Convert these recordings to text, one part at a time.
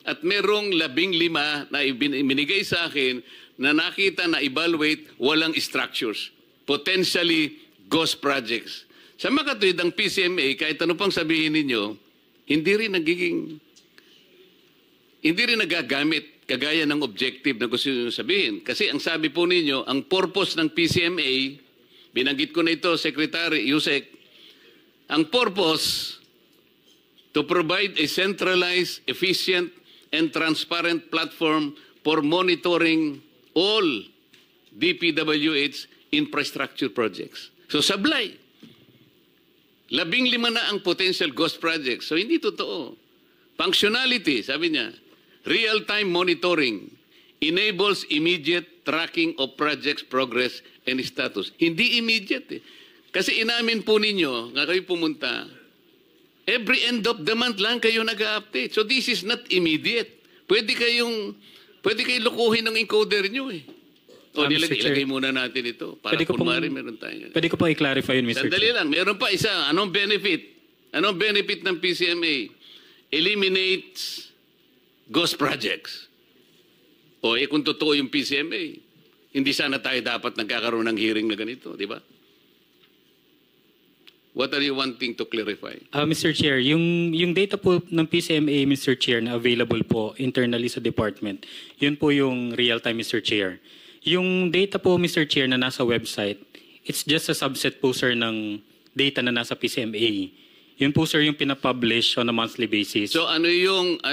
at merong 15 na ibinigay sa akin na nakita na evaluate walang structures. Potentially ghost projects. Sa makatuwid ang PCMA, kahit ano pang sabihin ninyo, hindi rin nagagamit kagaya ng objective na gusto nyo sabihin. Kasi ang sabi po ninyo, ang purpose ng PCMA, binanggit ko na ito, Secretary Yusek, ang purpose to provide a centralized, efficient, and transparent platform for monitoring all DPWH infrastructure projects. So sablay. 15 na ang potential ghost projects. So hindi totoo. Functionality, sabi niya, real-time monitoring enables immediate tracking of projects' progress and status. Hindi immediate eh. Kasi inamin po ninyo, nga kayo pumunta, every end of the month lang kayo nag-update. So this is not immediate. Pwede kayong lukuhin ng encoder nyo eh. O ilagay muna natin ito. Para kunwari meron tayo. Pwede ko po i-clarify yun, Mr. Sandali Chair. lang. Meron pa isa. Anong benefit? Anong benefit ng PCMA? Eliminates ghost projects. O kung totoo yung PCMA, hindi sana tayo dapat nagkakaroon ng hearing na ganito, di ba? What are you wanting to clarify? Mr. Chair, yung data po ng PCMA, Mr. Chair, na available po internally sa department, yun po yung real-time, Mr. Chair. Yung data po, Mr. Chair, na nasa website, it's just a subset po, sir, ng data na nasa PCMA. Yun po, sir, yung pinapublish on a monthly basis. So ano yung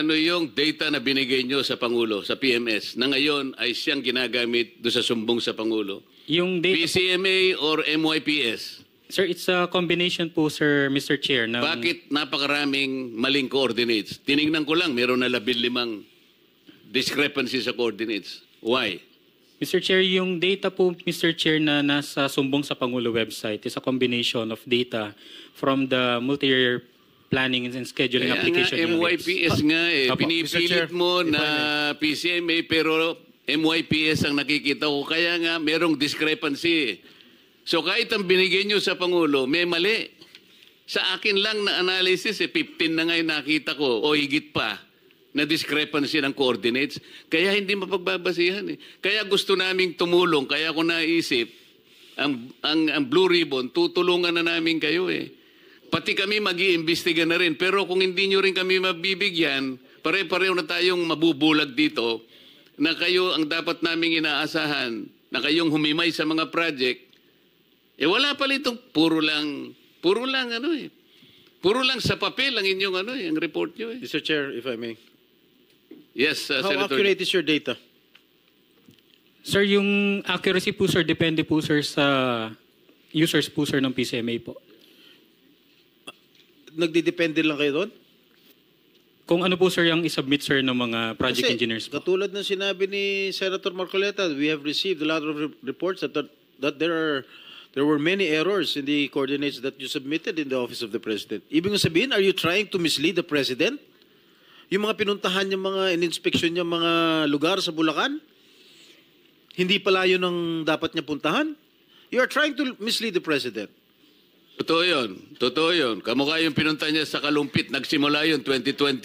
data na binigay nyo sa Pangulo, sa PMS, na ngayon ay siyang ginagamit do sa sumbong sa Pangulo? Yung data PCMA or MYPS? Sir, it's a combination po, sir, Mr. Chair. Ng... Bakit napakaraming maling coordinates? Tiningnan ko lang, meron na 15 discrepancy sa coordinates. Why? Mr. Chair, yung data po, Mr. Chair, na nasa sumbong sa Pangulo website is a combination of data from the multi-year planning and scheduling application units. MYPS nga eh. Opo. Pinipilit mo na PCMA pero MYPS ang nakikita ko. Kaya nga merong discrepancy. So kahit ang binigay nyo sa Pangulo, may mali. Sa akin lang na analysis, 15 na nga yung nakita ko o higit pa na discrepancy ng coordinates. Kaya hindi mapagbabasihan eh. Kaya gusto naming tumulong. Kaya ako naisip, ang Blue Ribbon, tutulungan na namin kayo eh. Pati kami mag-iimbestiga na rin. Pero kung hindi nyo rin kami mabibigyan, pare-pareho na tayong mabubulag dito na kayo ang dapat naming inaasahan, na kayong humimay sa mga project. Eh wala pala itong puro lang ano eh. Puro lang sa papel ang inyong ano eh, ang report nyo eh. Mr. Chair, if I may. Yes, How Senator. accurate is your data? Sir, yung accuracy po, sir, depende po, sir, sa users po, sir, ng PCMA po. Nagdidepende lang kayo doon? Kung ano po, sir, yung isubmit, sir, ng mga project Kasi, engineers po. katulad ng sinabi ni Senator Marcoleta, we have received a lot of reports that there were many errors in the coordinates that you submitted in the Office of the President. Ibig sabihin, are you trying to mislead the President? Yung mga pinuntahan niya, mga in-inspection niya, mga lugar sa Bulacan, hindi pala yun ang dapat niya puntahan? You are trying to mislead the President. Totoo yun. Totoo yun. Kamukha yung pinunta niya sa Kalumpit. Nagsimula yun 2021.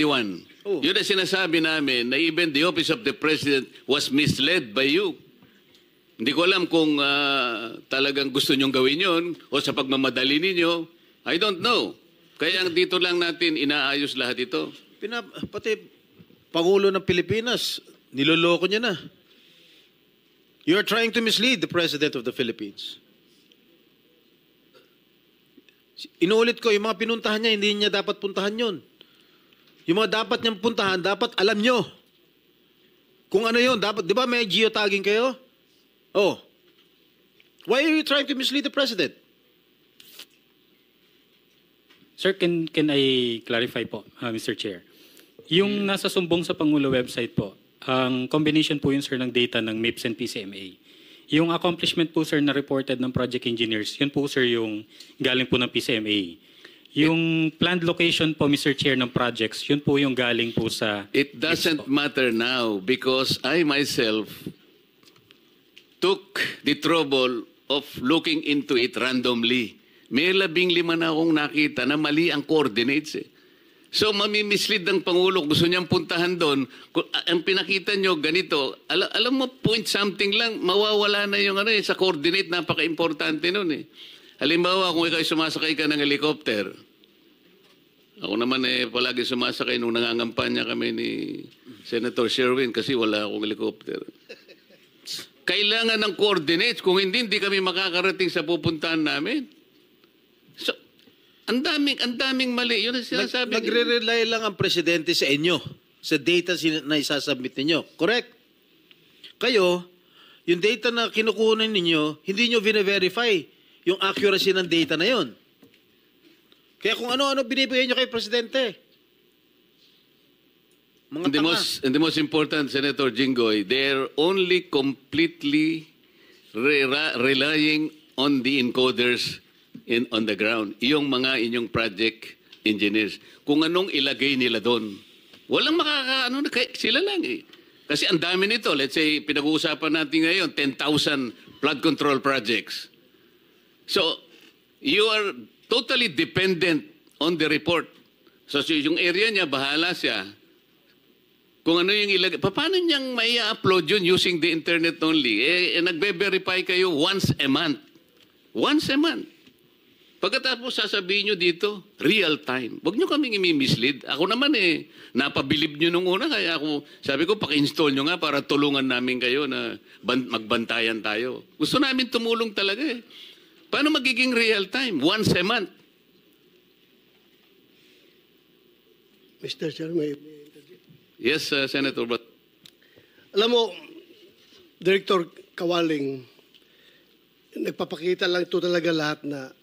Oh. Yun ang sinasabi namin na even the Office of the President was misled by you. Hindi ko alam kung talagang gusto nyong gawin yun o sa pagmamadali ninyo. I don't know. Kaya dito lang natin inaayos lahat ito. Pati Pangulo ng Pilipinas, niloloko niya na. You are trying to mislead the President of the Philippines. Inuulit ko, yung mga pinuntahan niya, hindi niya dapat puntahan yun. Yung mga dapat niyang puntahan, dapat alam nyo. Kung ano yun, dapat, di ba may geotagging kayo? Oh. Why are you trying to mislead the President? Sir, can I clarify po, Mr. Chair? Yung nasa sumbong sa Pangulo website po, ang combination po yun, sir, ng data ng MIPS and PCMA. Yung accomplishment po, sir, na reported ng project engineers, yun po, sir, yung galing po ng PCMA. Yung planned location po, Mr. Chair, ng projects, yun po yung galing po sa... It doesn't matter now because I myself took the trouble of looking into it randomly. May 15 na akong nakita na mali ang coordinates eh. So, mamimislead ng Pangulo. Gusto niyang puntahan doon. Ang pinakita nyo, ganito. Alam mo, point something lang, mawawala na yung sa coordinate. Napaka-importante nun eh. Halimbawa, kung ikaw sumasakay ka ng helicopter, ako naman palagi sumasakay nung nangangampanya kami ni Senator Sherwin kasi wala akong helicopter. Kailangan ng coordinates. Kung hindi kami makakarating sa pupuntahan namin. So, ang daming mali. Yun ang sinasabi. Nagre-rely lang ang presidente sa inyo, sa data na isasubmit ninyo. Correct? Kayo, yung data na kinukunan ninyo, hindi nyo vina-verify yung accuracy ng data na yun. Kaya kung ano-ano binibigay nyo kay presidente. Mga And the most important, Senator Jinggoy, they're only completely relying on the encoders on the ground. Yung mga inyong project engineers. Kung anong ilagay nila doon. Walang sila lang eh. Kasi ang dami nito. Let's say, pinag-uusapan natin ngayon, 10,000 flood control projects. So, you are totally dependent on the report. So, yung area niya, bahala siya. Kung ano yung ilagay. Paano niyang may upload yun using the internet only? Nagbe-verify kayo once a month. Once a month. Pagkatapos sasabihin nyo dito, real time. Huwag nyo kaming imi-mislead. Ako naman napabilib nyo nung una. Kaya sabi ko, paki-install nyo nga para tulungan namin kayo na magbantayan tayo. Gusto namin tumulong talaga eh. Paano magiging real time? Once a month. Mr. Chair, may... Yes, Senator. But Alam mo, Director Kawaling, nagpapakita lang ito talaga lahat na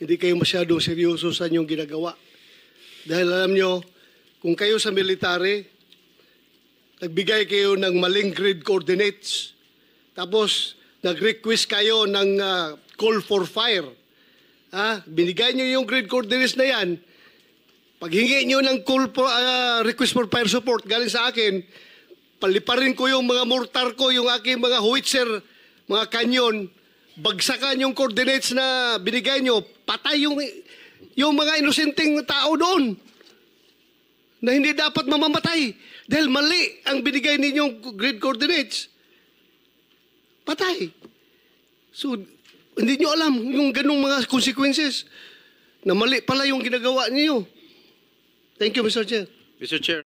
hindi kayo masyadong seryoso sa inyong ginagawa. Dahil alam nyo, kung kayo sa military, nagbigay kayo ng maling grid coordinates, tapos nag-request kayo ng call for fire. Binigay nyo yung grid coordinates na yan, paghingi nyo ng request for fire support galing sa akin, paliparin ko yung mga mortar ko, yung aking mga howitzer, mga kanyon, bagsakan yung coordinates na binigay nyo, patay yung mga inosenteng tao doon na hindi dapat mamamatay dahil mali ang binigay ninyong grid coordinates. Patay. So, hindi nyo alam yung ganong mga consequences na mali pala yung ginagawa niyo. Thank you, Mr. Chair. Mr. Chair.